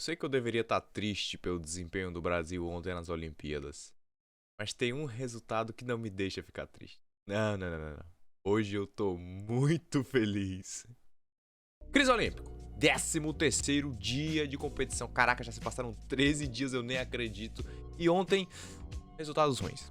Eu sei que eu deveria estar triste pelo desempenho do Brasil ontem nas Olimpíadas, mas tem um resultado que não me deixa ficar triste. Não, não, não, não, não. Hoje eu tô muito feliz. Cris Olímpico, 13º dia de competição. Caraca, já se passaram 13 dias, eu nem acredito. E ontem, resultados ruins.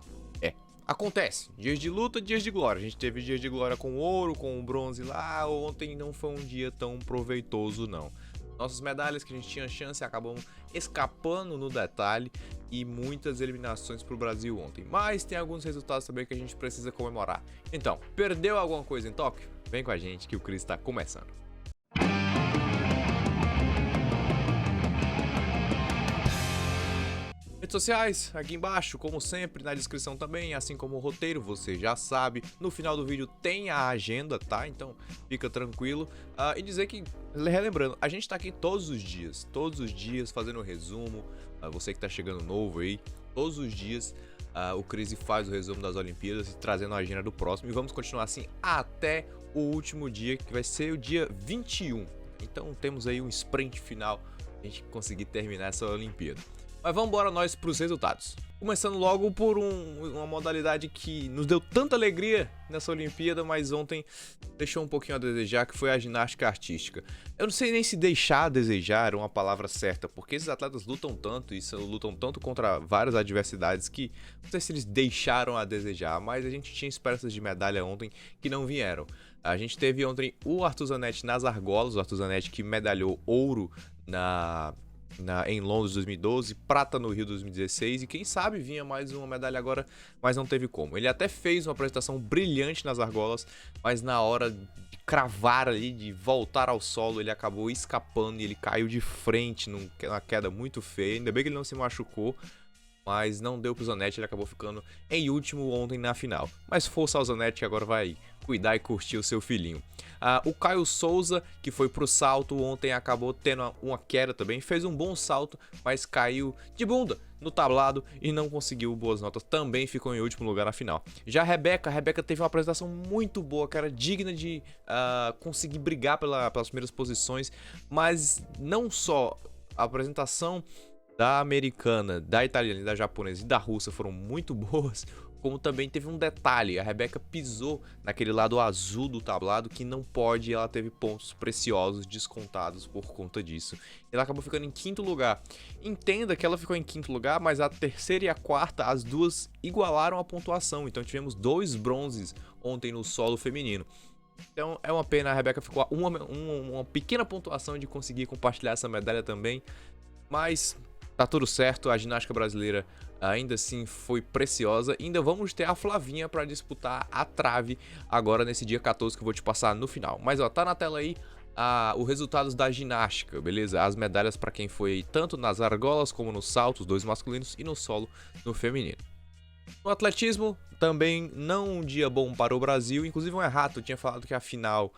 Acontece. Dias de luta, dias de glória. A gente teve dias de glória com ouro, com bronze lá. Ontem não foi um dia tão proveitoso, não. Nossas medalhas que a gente tinha chance acabam escapando no detalhe e muitas eliminações para o Brasil ontem. Mas tem alguns resultados também que a gente precisa comemorar. Então, perdeu alguma coisa em Tóquio? Vem com a gente que o Cris está começando. Redes sociais, aqui embaixo, como sempre, na descrição também, assim como o roteiro, você já sabe. No final do vídeo tem a agenda, tá? Então fica tranquilo. E dizer que, relembrando, a gente tá aqui todos os dias fazendo o resumo. Você que tá chegando novo aí, todos os dias o Cris faz o resumo das Olimpíadas e trazendo a agenda do próximo. E vamos continuar assim até o último dia, que vai ser o dia 21. Então temos aí um sprint final pra gente conseguir terminar essa Olimpíada. Mas vamos embora nós para os resultados. Começando logo por uma modalidade que nos deu tanta alegria nessa Olimpíada, mas ontem deixou um pouquinho a desejar, que foi a ginástica artística. Eu não sei nem se deixar a desejar era uma palavra certa, porque esses atletas lutam tanto contra várias adversidades que não sei se eles deixaram a desejar, mas a gente tinha esperanças de medalha ontem que não vieram. A gente teve ontem o Arthur Zanetti nas argolas, o Arthur Zanetti que medalhou ouro em Londres 2012, prata no Rio 2016 e quem sabe vinha mais uma medalha agora, mas não teve como. Ele até fez uma apresentação brilhante nas argolas, mas na hora de cravar ali, de voltar ao solo, ele acabou escapando e ele caiu de frente numa queda muito feia. Ainda bem que ele não se machucou, mas não deu pro Zanetti, ele acabou ficando em último ontem na final. Mas força ao Zanetti que agora vai cuidar e curtir o seu filhinho. O Caio Souza, que foi pro salto ontem, acabou tendo uma queda também, fez um bom salto, mas caiu de bunda no tablado e não conseguiu boas notas, também ficou em último lugar na final. Já a Rebeca teve uma apresentação muito boa, que era digna de conseguir brigar pelas primeiras posições, mas não só a apresentação da americana, da italiana, da japonesa e da russa foram muito boas, como também teve um detalhe, a Rebeca pisou naquele lado azul do tablado que não pode, e ela teve pontos preciosos descontados por conta disso. Ela acabou ficando em quinto lugar. Entenda que ela ficou em quinto lugar, mas a terceira e a quarta, as duas igualaram a pontuação, então tivemos 2 bronzes ontem no solo feminino. Então é uma pena, a Rebeca ficou a uma pequena pontuação de conseguir compartilhar essa medalha também, mas tá tudo certo, a ginástica brasileira ainda assim foi preciosa. Ainda vamos ter a Flavinha para disputar a trave agora nesse dia 14 que eu vou te passar no final. Mas ó, tá na tela aí os resultados da ginástica, beleza? As medalhas para quem foi tanto nas argolas como nos saltos, 2 masculinos, e no solo no feminino. No atletismo, também não um dia bom para o Brasil, inclusive um errado, eu tinha falado que a final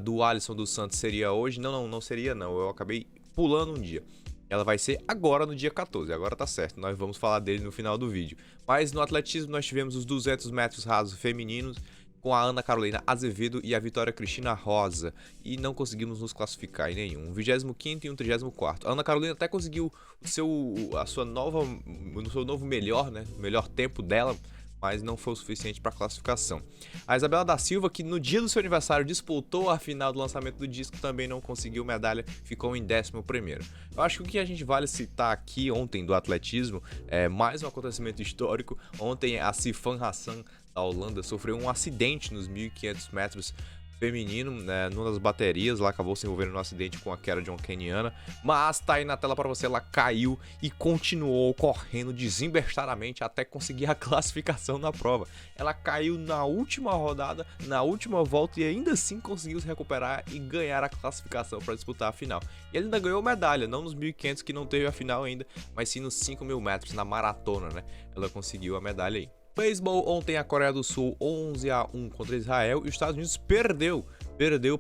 do Alisson dos Santos seria hoje, não seria não, eu acabei pulando um dia. Ela vai ser agora no dia 14, agora tá certo, nós vamos falar dele no final do vídeo. Mas no atletismo nós tivemos os 200 metros rasos femininos, com a Ana Carolina Azevedo e a Vitória Cristina Rosa, e não conseguimos nos classificar em nenhum, 25º e 34º. A Ana Carolina até conseguiu o seu novo melhor, né, o melhor tempo dela, mas não foi o suficiente para classificação. A Isabela da Silva, que no dia do seu aniversário disputou a final do lançamento do disco, também não conseguiu medalha, ficou em 11º. Eu acho que o que a gente vale citar aqui ontem do atletismo é mais um acontecimento histórico. Ontem a Sifan Hassan da Holanda sofreu um acidente nos 1.500 metros feminino, né, numa das baterias, lá acabou se envolvendo no acidente com a Kera Keniana, mas tá aí na tela para você, ela caiu e continuou correndo desembestadamente até conseguir a classificação na prova. Ela caiu na última rodada, na última volta, e ainda assim conseguiu se recuperar e ganhar a classificação para disputar a final. E ele ainda ganhou medalha, não nos 1.500 que não teve a final ainda, mas sim nos 5.000 metros, na maratona, né? Ela conseguiu a medalha aí. Beisebol, ontem a Coreia do Sul 11-1 contra Israel e os Estados Unidos perdeu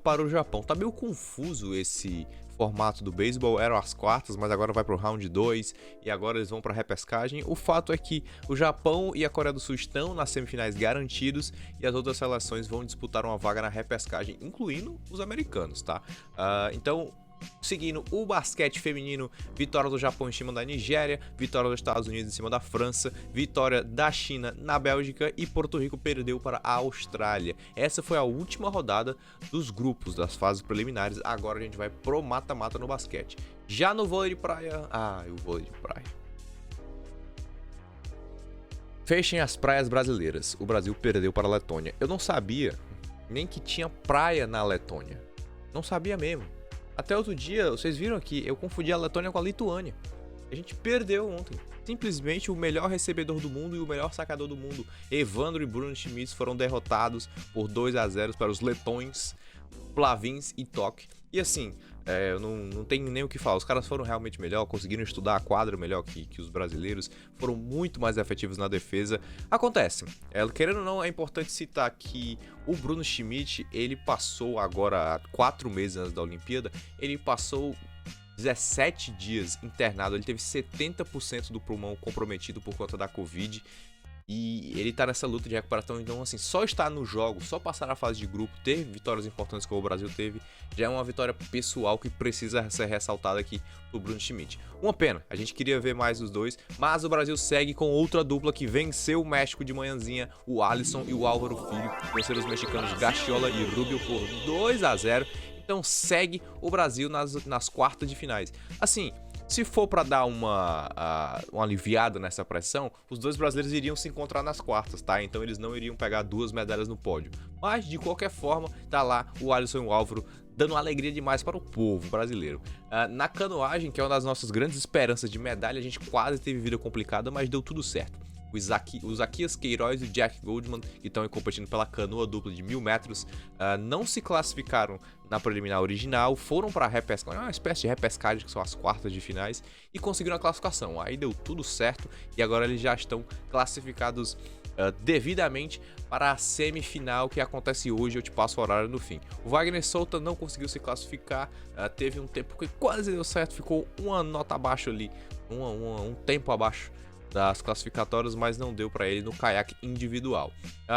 para o Japão. Tá meio confuso esse formato do beisebol, eram as quartas, mas agora vai para o round 2 e agora eles vão para a repescagem. O fato é que o Japão e a Coreia do Sul estão nas semifinais garantidos e as outras seleções vão disputar uma vaga na repescagem, incluindo os americanos, tá? Então Seguindo o basquete feminino, vitória do Japão em cima da Nigéria, vitória dos Estados Unidos em cima da França, vitória da China na Bélgica e Porto Rico perdeu para a Austrália. Essa foi a última rodada dos grupos, das fases preliminares. Agora a gente vai pro mata-mata no basquete. Já no vôlei de praia... o vôlei de praia. Fechem as praias brasileiras. O Brasil perdeu para a Letônia. Eu não sabia nem que tinha praia na Letônia. Não sabia mesmo. Até outro dia, vocês viram aqui, eu confundi a Letônia com a Lituânia. A gente perdeu ontem. Simplesmente o melhor recebedor do mundo e o melhor sacador do mundo, Evandro e Bruno Schmitz, foram derrotados por 2-0 para os letões, Plavins e Tok. E assim, eu não tenho nem o que falar. Os caras foram realmente melhor, conseguiram estudar a quadra melhor que os brasileiros, foram muito mais efetivos na defesa. Acontece, querendo ou não, é importante citar que o Bruno Schmitz, ele passou agora, há 4 meses antes da Olimpíada, ele passou 17 dias internado, ele teve 70% do pulmão comprometido por conta da Covid. E ele tá nessa luta de recuperação, então assim, só estar no jogo, só passar a fase de grupo, ter vitórias importantes como o Brasil teve, já é uma vitória pessoal que precisa ser ressaltada aqui do Bruno Schmitz. Uma pena, a gente queria ver mais os dois, mas o Brasil segue com outra dupla que venceu o México de manhãzinha, o Alisson e o Álvaro Filho, venceram os mexicanos Gaxiola e Rubio por 2-0, então segue o Brasil nas quartas de finais. Assim, se for para dar uma aliviada nessa pressão, os dois brasileiros iriam se encontrar nas quartas, tá? Então eles não iriam pegar 2 medalhas no pódio. Mas, de qualquer forma, tá lá o Alisson e o Álvaro dando uma alegria demais para o povo brasileiro. Na canoagem, que é uma das nossas grandes esperanças de medalha, a gente quase teve vida complicada, mas deu tudo certo. O Zaquias Queiroz e o Jack Goldman, que estão competindo pela canoa dupla de 1000 metros, não se classificaram na preliminar original, foram para a repescagem, uma espécie de repescagem, que são as quartas de finais, e conseguiram a classificação. Aí deu tudo certo e agora eles já estão classificados devidamente para a semifinal que acontece hoje. Eu te passo o horário no fim. O Wagner Souto não conseguiu se classificar, teve um tempo que quase deu certo, ficou uma nota abaixo ali, um tempo abaixo das classificatórias, mas não deu para ele no caiaque individual.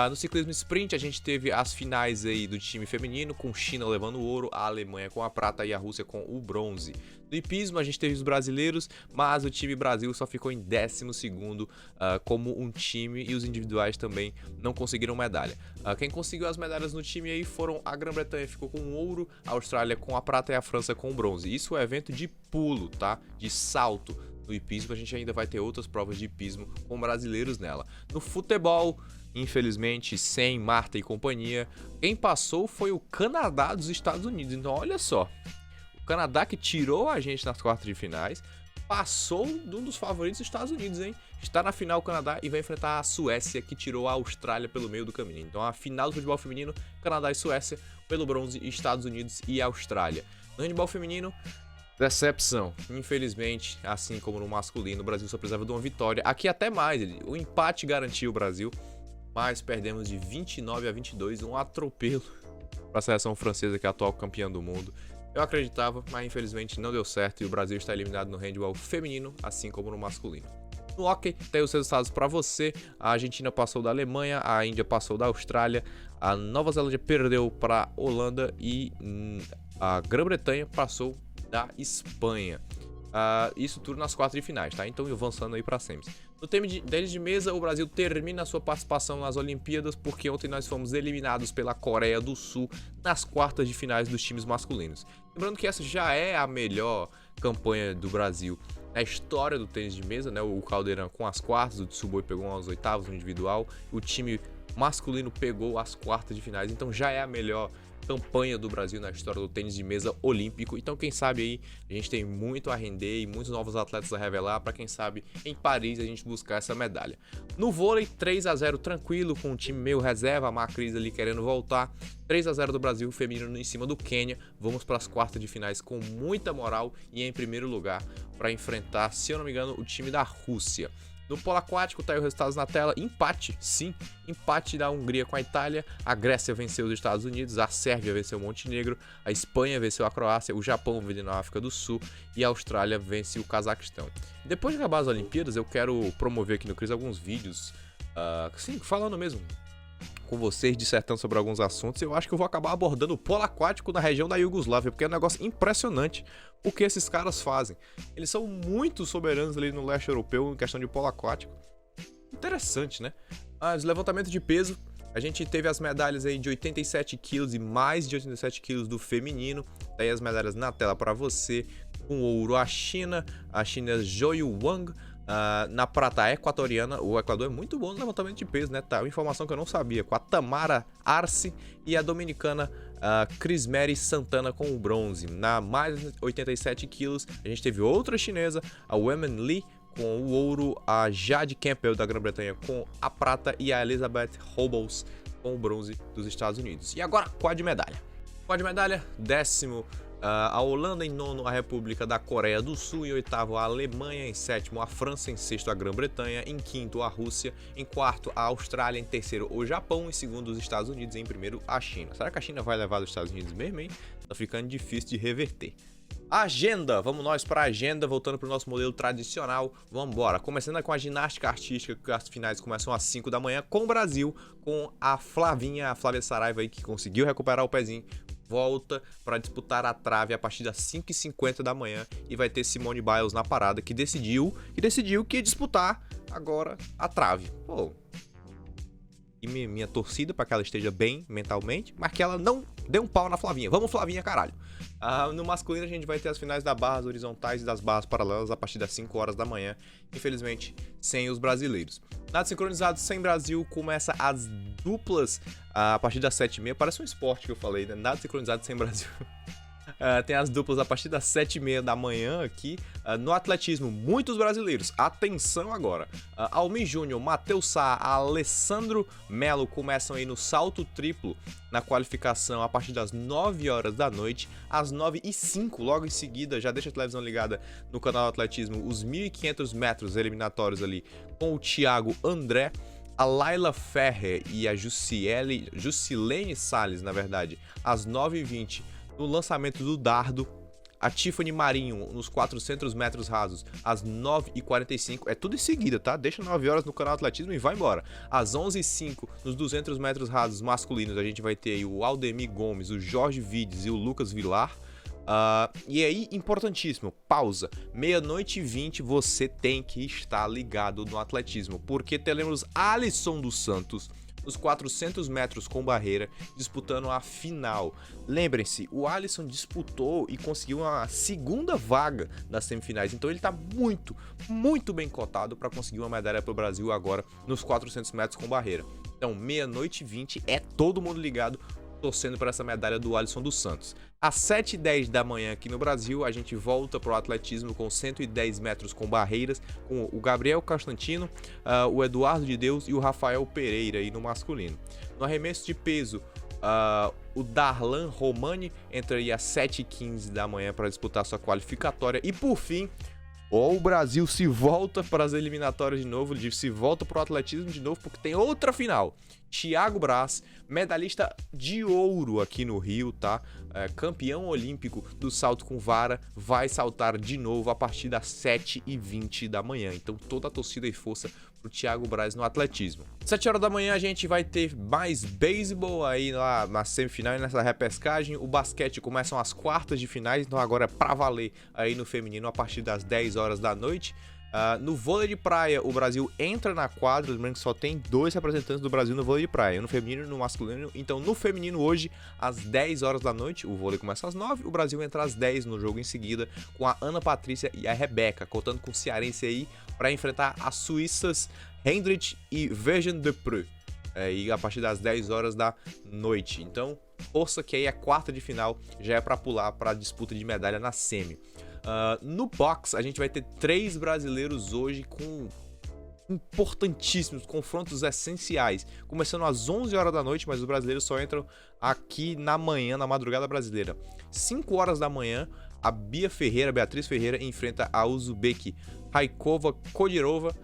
No ciclismo sprint a gente teve as finais aí do time feminino, com China levando o ouro, a Alemanha com a prata e a Rússia com o bronze. No hipismo a gente teve os brasileiros, mas o time Brasil só ficou em 12º como um time, e os individuais também não conseguiram medalha. Quem conseguiu as medalhas no time aí foram a Grã-Bretanha, ficou com o ouro, a Austrália com a prata e a França com o bronze. Isso é evento de pulo, tá? De salto. No hipismo a gente ainda vai ter outras provas de hipismo com brasileiros nela. No futebol, infelizmente, sem Marta e companhia, quem passou foi o Canadá dos Estados Unidos. Então olha só, o Canadá, que tirou a gente nas quartas de finais, passou de um dos favoritos dos Estados Unidos, hein? Está na final o Canadá e vai enfrentar a Suécia, que tirou a Austrália pelo meio do caminho. Então a final do futebol feminino, Canadá e Suécia, pelo bronze, Estados Unidos e Austrália. No handebol feminino, decepção. Infelizmente, assim como no masculino, o Brasil só precisava de uma vitória. Aqui até mais, o empate garantiu o Brasil, mas perdemos de 29-22, um atropelo para a seleção francesa, que é a atual campeã do mundo. Eu acreditava, mas infelizmente não deu certo e o Brasil está eliminado no handebol feminino, assim como no masculino. No hockey, tem os resultados para você. A Argentina passou da Alemanha, a Índia passou da Austrália, a Nova Zelândia perdeu para a Holanda e a Grã-Bretanha passou da Espanha. Isso tudo nas quartas de finais, tá? Então avançando aí para semis. No tênis de mesa, o Brasil termina a sua participação nas Olimpíadas, porque ontem nós fomos eliminados pela Coreia do Sul nas quartas de finais dos times masculinos. Lembrando que essa já é a melhor campanha do Brasil na história do tênis de mesa, né? O Caldeirão com as quartas, o Tsuboi pegou as oitavas no individual, o time masculino pegou as quartas de finais, então já é a melhor campanha do Brasil na história do tênis de mesa olímpico. Então quem sabe aí a gente tem muito a render e muitos novos atletas a revelar para quem sabe em Paris a gente buscar essa medalha. No vôlei, 3-0 tranquilo, com o time meio reserva, a Macris ali querendo voltar. 3-0 do Brasil feminino em cima do Quênia. Vamos para as quartas de finais com muita moral e em primeiro lugar para enfrentar, se eu não me engano, o time da Rússia. No polo aquático, tá aí os resultados na tela. Empate, sim. Empate da Hungria com a Itália. A Grécia venceu os Estados Unidos. A Sérvia venceu o Montenegro. A Espanha venceu a Croácia. O Japão venceu a África do Sul. E a Austrália vence o Cazaquistão. Depois de acabar as Olimpíadas, eu quero promover aqui no Cris alguns vídeos, sim, falando mesmo com vocês, dissertando sobre alguns assuntos. Eu acho que eu vou acabar abordando o polo aquático na região da Iugoslávia, porque é um negócio impressionante o que esses caras fazem. Eles são muito soberanos ali no leste europeu em questão de polo aquático. Interessante, né? Os levantamentos de peso, a gente teve as medalhas aí de 87 quilos e mais de 87 quilos do feminino. Daí as medalhas na tela para você. Com ouro a chinesa Joyu Wang. Na prata equatoriana, o Equador é muito bom no levantamento de peso, né? Tá, uma informação que eu não sabia. Com a Tamara Arce e a dominicana Crismeri Santana com o bronze. Na mais 87 quilos, a gente teve outra chinesa, a Wemen Lee, com o ouro, a Jade Campbell da Grã-Bretanha com a prata e a Elizabeth Robles com o bronze dos Estados Unidos. E agora, quad medalha. Quad medalha, 10º a Holanda, em 9º a República da Coreia do Sul, em 8º a Alemanha, em 7º a França, em 6º a Grã-Bretanha, em 5º a Rússia, em 4º a Austrália, em 3º o Japão, em 2º os Estados Unidos e em 1º a China. Será que a China vai levar os Estados Unidos mesmo, hein? Tá ficando difícil de reverter. Agenda, vamos nós para a agenda, voltando para o nosso modelo tradicional, vamos embora. Começando com a ginástica artística, que as finais começam às 5 da manhã com o Brasil, com a Flávia Saraiva aí, que conseguiu recuperar o pezinho, volta para disputar a trave a partir das 5h50 da manhã e vai ter Simone Biles na parada, que decidiu que ia disputar agora a trave. Pô, e minha torcida para que ela esteja bem mentalmente, mas que ela não dê um pau na Flavinha. Vamos, Flavinha, caralho. No masculino a gente vai ter as finais das barras horizontais e das barras paralelas a partir das 5 horas da manhã, infelizmente sem os brasileiros. Nado sincronizado sem Brasil, começa as duplas a partir das 7h30. Parece um esporte que eu falei, né? Nado sincronizado sem Brasil. Tem as duplas a partir das 7h30 da manhã aqui. No atletismo, muitos brasileiros. Atenção agora. Almi Júnior, Matheus Sá, Alessandro Melo começam aí no salto triplo na qualificação a partir das 9 horas da noite. Às 9h05, logo em seguida, já deixa a televisão ligada no canal Atletismo, os 1.500 metros eliminatórios ali com o Thiago André. A Laila Ferrer e a Jusilene Salles, na verdade, às 9h20. No lançamento do dardo, a Tiffany Marinho nos 400 metros rasos às 9h45, é tudo em seguida, tá? Deixa 9 horas no canal Atletismo e vai embora. Às 11h05, nos 200 metros rasos masculinos, a gente vai ter aí o Aldemir Gomes, o Jorge Vides e o Lucas Vilar. E aí, importantíssimo, pausa, 00h20 você tem que estar ligado no atletismo, porque teremos Alisson dos Santos nos 400 metros com barreira, disputando a final. Lembrem-se, o Alisson disputou e conseguiu uma segunda vaga nas semifinais, então ele está muito, muito bem cotado para conseguir uma medalha para o Brasil agora nos 400 metros com barreira. Então, 00h20 é todo mundo ligado, torcendo para essa medalha do Alisson dos Santos. Às 7h10 da manhã aqui no Brasil, a gente volta para o atletismo com 110 metros com barreiras, com o Gabriel Constantino, o Eduardo de Deus e o Rafael Pereira aí no masculino. No arremesso de peso, o Darlan Romani entra aí às 7h15 da manhã para disputar sua qualificatória. E por fim, o Brasil se volta para as eliminatórias de novo, se volta para o atletismo de novo, porque tem outra final. Thiago Braz, medalhista de ouro aqui no Rio, tá? Campeão olímpico do salto com vara, vai saltar de novo a partir das 7h20 da manhã. Então toda a torcida e força pro Thiago Braz no atletismo. 7 horas da manhã a gente vai ter mais beisebol aí lá na semifinal e nessa repescagem. O basquete começam as quartas de finais, então agora é pra valer aí no feminino a partir das 10 horas da noite. No vôlei de praia, o Brasil entra na quadra, lembrando que só tem 2 representantes do Brasil no vôlei de praia, no feminino e no masculino. Então, no feminino hoje, às 10 horas da noite, o vôlei começa às 9, o Brasil entra às 10 no jogo em seguida, com a Ana Patrícia e a Rebeca, contando com o cearense aí, para enfrentar as suíças Hendrich e Virgin de Preux, e a partir das 10 horas da noite. Então, força que aí a quarta de final já é para pular para a disputa de medalha na semi. No box, a gente vai ter 3 brasileiros hoje com importantíssimos confrontos essenciais, começando às 11 horas da noite, mas os brasileiros só entram aqui na manhã, na madrugada brasileira. 5 horas da manhã, a Beatriz Ferreira enfrenta a Uzbek Raikova Kodirova,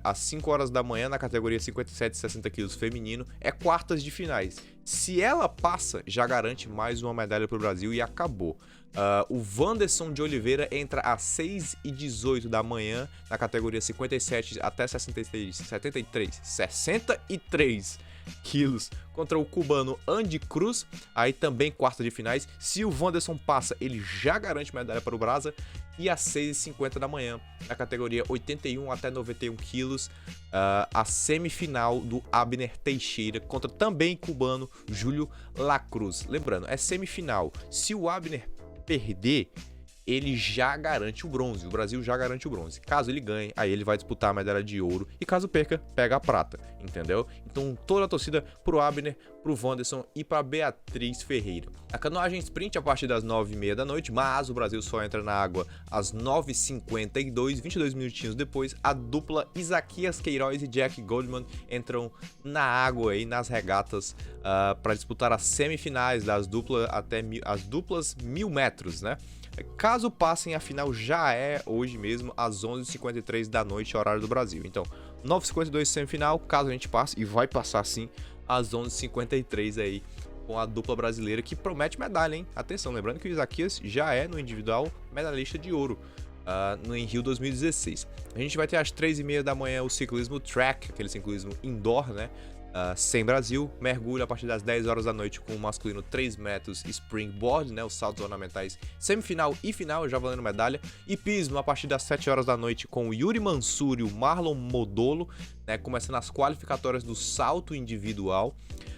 às 5 horas da manhã, na categoria 57 e 60 quilos feminino. É quartas de finais. Se ela passa, já garante mais uma medalha para o Brasil e acabou. O Wanderson de Oliveira entra às 6h18 da manhã na categoria 57 até 63 quilos contra o cubano Andy Cruz, aí também quarta de finais. Se o Wanderson passa, ele já garante medalha para o Brasa. E às 6h50 da manhã, na categoria 81 até 91 quilos, a semifinal do Abner Teixeira contra também cubano Júlio Lacruz. Lembrando, é semifinal. Se o Abner perder, ele já garante o bronze. O Brasil já garante o bronze. Caso ele ganhe, aí ele vai disputar a medalha de ouro. E caso perca, pega a prata. Entendeu? Então toda a torcida pro Abner, pro Wanderson e pra Beatriz Ferreira. A canoagem sprint a partir das 9h30 da noite, mas o Brasil só entra na água às 9h52, 22 minutinhos depois. A dupla Isaquias Queiroz e Jack Goldman entram na água aí nas regatas para disputar as semifinais das duplas até as duplas 1000 metros, né? Caso passem, a final já é hoje mesmo, às 11h53 da noite, horário do Brasil. Então, 9h52 semifinal, caso a gente passe, e vai passar sim, às 11h53 aí, com a dupla brasileira, que promete medalha, hein? Atenção, lembrando que o Isaquias já é, no individual, medalhista de ouro em Rio 2016. A gente vai ter às 3h30 da manhã o ciclismo track, aquele ciclismo indoor, né? Sem Brasil, mergulho a partir das 10 horas da noite com o masculino 3 metros springboard, né, os saltos ornamentais, semifinal e final já valendo medalha, e pismo a partir das 7 horas da noite com o Yuri Mansur e o Marlon Modolo, né, começando as qualificatórias do salto individual.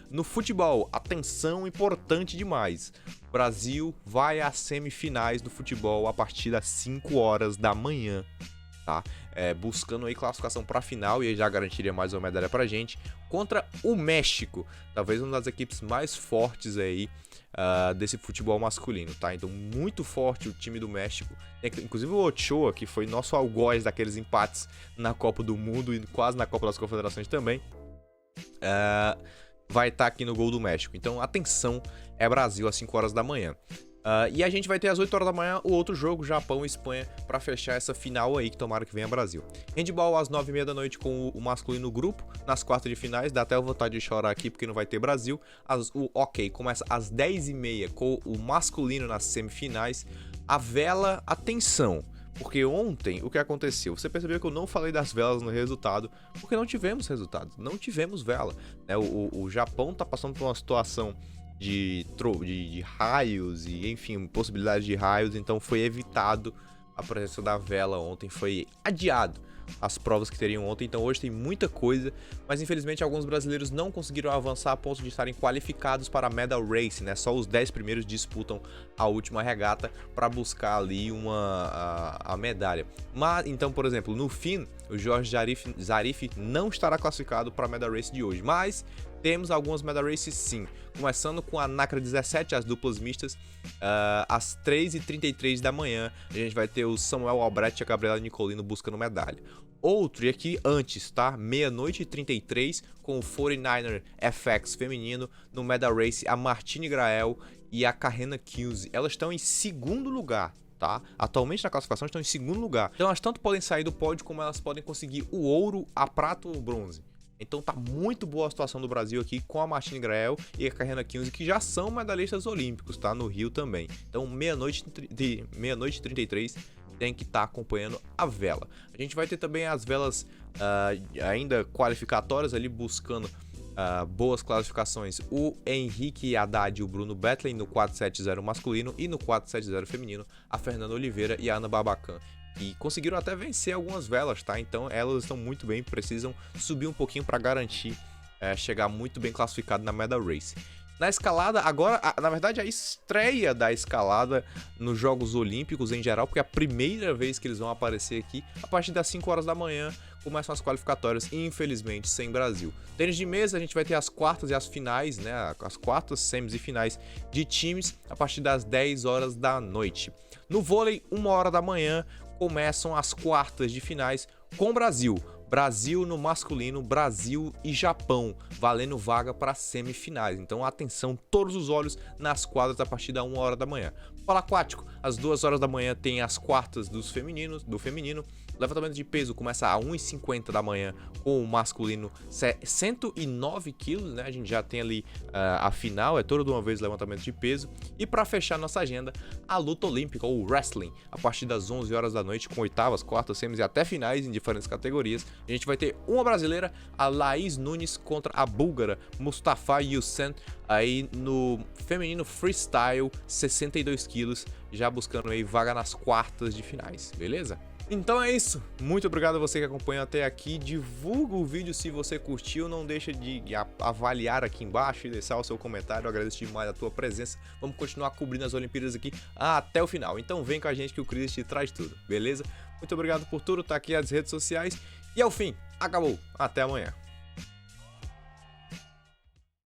No futebol, atenção, importante demais, o Brasil vai às semifinais do futebol a partir das 5 horas da manhã. Tá? Buscando aí classificação para a final, e aí já garantiria mais uma medalha pra gente, contra o México, talvez uma das equipes mais fortes aí desse futebol masculino, tá? Então muito forte o time do México, inclusive o Ochoa, que foi nosso algoz daqueles empates na Copa do Mundo e quase na Copa das Confederações também, vai estar aqui no gol do México. Então atenção, é Brasil às 5 horas da manhã. E a gente vai ter às 8 horas da manhã o outro jogo, Japão e Espanha, para fechar essa final aí, que tomara que venha Brasil. Handball às 9h30 da noite com o masculino grupo, nas quartas de finais, dá até vontade de chorar aqui porque não vai ter Brasil. O hockey começa às 10h30 com o masculino nas semifinais. A vela, atenção, porque ontem o que aconteceu? Você percebeu que eu não falei das velas no resultado, porque não tivemos resultado, não tivemos vela, né? O Japão tá passando por uma situação de raios e, enfim, possibilidade de raios, então foi evitado a presença da vela ontem, foi adiado as provas que teriam ontem, então hoje tem muita coisa, mas infelizmente alguns brasileiros não conseguiram avançar a ponto de estarem qualificados para a medal race, né? Só os 10 primeiros disputam a última regata para buscar ali a medalha. Mas então, por exemplo, no fim, o Jorge Zarif não estará classificado para a medal race de hoje, mas temos algumas medal races sim, começando com a NACRA 17, as duplas mistas, às 3h33 da manhã, a gente vai ter o Samuel Albrecht e a Gabriela Nicolino buscando medalha. Outro, e aqui antes, tá? 00h33, com o 49er FX feminino, no medal race, a Martine Grael e a Carrena Kielze. Elas estão em segundo lugar, tá? Atualmente na classificação estão em segundo lugar. Então elas tanto podem sair do pódio, como elas podem conseguir o ouro, a prata ou o bronze. Então tá muito boa a situação do Brasil aqui com a Martine Grael e a Carrena Kielze, que já são medalhistas olímpicos, tá? No Rio também. Então meia-noite e 33 tem que estar acompanhando a vela. A gente vai ter também as velas ainda qualificatórias ali, buscando boas classificações. O Henrique Haddad e o Bruno Betley no 470 masculino, e no 470 feminino a Fernanda Oliveira e a Ana Babacan, e conseguiram até vencer algumas velas, tá? Então elas estão muito bem, precisam subir um pouquinho para garantir chegar muito bem classificado na medal race. Na escalada, agora, na verdade, a estreia da escalada nos Jogos Olímpicos em geral, porque é a primeira vez que eles vão aparecer aqui, a partir das 5 horas da manhã, começam as qualificatórias, infelizmente, sem Brasil. Tênis de mesa, a gente vai ter as quartas e as finais, né? As quartas, semis e finais de times, a partir das 10 horas da noite. No vôlei, 1 hora da manhã, começam as quartas de finais com Brasil. Brasil no masculino, Brasil e Japão, valendo vaga para semifinais. Então atenção, todos os olhos nas quadras a partir da 1 hora da manhã. Polo aquático, Às 2 horas da manhã tem as quartas do feminino. Levantamento de peso começa a 1h50 da manhã com o masculino 109 quilos, né? A gente já tem ali a final, é toda de uma vez levantamento de peso. E para fechar nossa agenda, a luta olímpica, ou wrestling, a partir das 11 horas da noite, com oitavas, quartas, semis e até finais em diferentes categorias. A gente vai ter uma brasileira, a Laís Nunes, contra a búlgara Mustafa Yusen, aí no feminino freestyle, 62 quilos, já buscando aí vaga nas quartas de finais, beleza? Então é isso, muito obrigado a você que acompanhou até aqui, divulga o vídeo se você curtiu, não deixa de avaliar aqui embaixo e deixar o seu comentário, eu agradeço demais a tua presença, vamos continuar cobrindo as Olimpíadas aqui até o final, então vem com a gente que o Cris te traz tudo, beleza? Muito obrigado por tudo, tá aqui as redes sociais e ao fim, acabou, até amanhã.